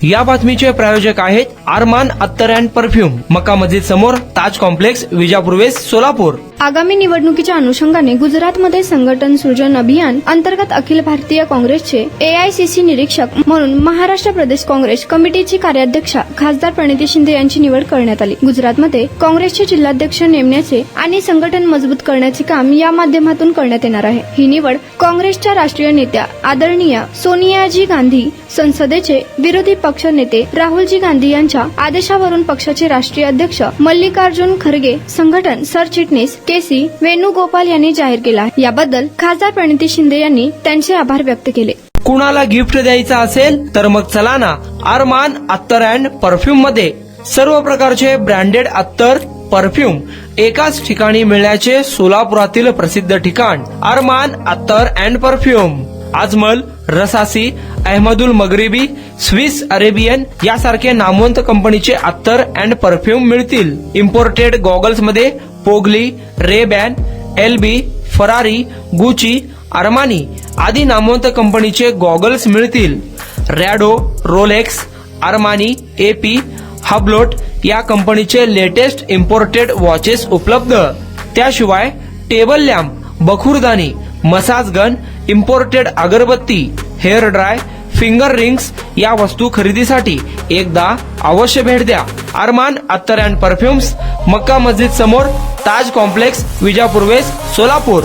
या बातमीचे प्रायोजक आहेत अरमान अत्तर अँड परफ्यूम, मक्का मस्जिद समोर, ताज कॉम्प्लेक्स, विजापूर वेस्ट, सोलापूर। आगामी निवडणुकीच्या अनुषंगाने गुजरातमध्ये संघटन सृजन अभियान अंतर्गत अखिल भारतीय काँग्रेसचे एआयसीसी निरीक्षक म्हणून महाराष्ट्र प्रदेश काँग्रेस कमिटीची कार्याध्यक्षा खासदार प्रणिती शिंदे यांची निवड करण्यात आली। गुजरातमध्ये काँग्रेसचे जिल्हाध्यक्ष नेमण्याचे आणि संघटन मजबूत करण्याचे काम या माध्यमातून करण्यात येणार आहे। ही निवड काँग्रेसच्या राष्ट्रीय नेत्या आदरणीय सोनियाजी गांधी, संसदेचे विरोधी पक्ष नेते राहुलजी गांधी यांच्या आदेशावरून पक्षाचे राष्ट्रीय अध्यक्ष मल्लिकार्जुन खरगे, संघटन सरचिटणीस केसी वेणुगोपाल यांनी जाहीर केला आहे। याबद्दल खासदार प्रणिती शिंदे यांनी त्यांचे आभार व्यक्त केले। कुणाला गिफ्ट द्यायचं असेल तर मग चला ना अरमान अत्तर अँड परफ्यूम मध्ये। सर्व प्रकारचे ब्रँडेड अत्तर परफ्यूम एकाच ठिकाणी मिळण्याचे सोलापुरातील प्रसिद्ध ठिकाण अरमान अत्तर and perfume. Ajmal, Rasasi, Ahmed al Maghribi, Swiss Arabian यासारखे नामवंत कंपनीचे अत्तर अँड परफ्यूम मिळतील। इम्पोर्टेड गॉगल्स मध्ये पोगली, Ray Ban, L B, Ferrari, Gucci, Armani आदी नामवंत कंपनीचे गॉगल्स मिळतील। Rado, Rolex, Armani, AP, Hublot या कंपनीचे लेटेस्ट इम्पोर्टेड वॉचेस उपलब्ध। त्याशिवाय टेबल लॅम्प, बखुरदानी, मसाज गन, इम्पोर्टेड अगरबत्ती, हेअर ड्राय, फिंगर रिंग्स या वस्तू खरेदीसाठी एकदा अवश्य भेट द्या। अरमान अत्तर अँड परफ्यूम्स, मक्का मस्जिद समोर, ताज कॉम्प्लेक्स, विजापूर वेस्ट, सोलापूर।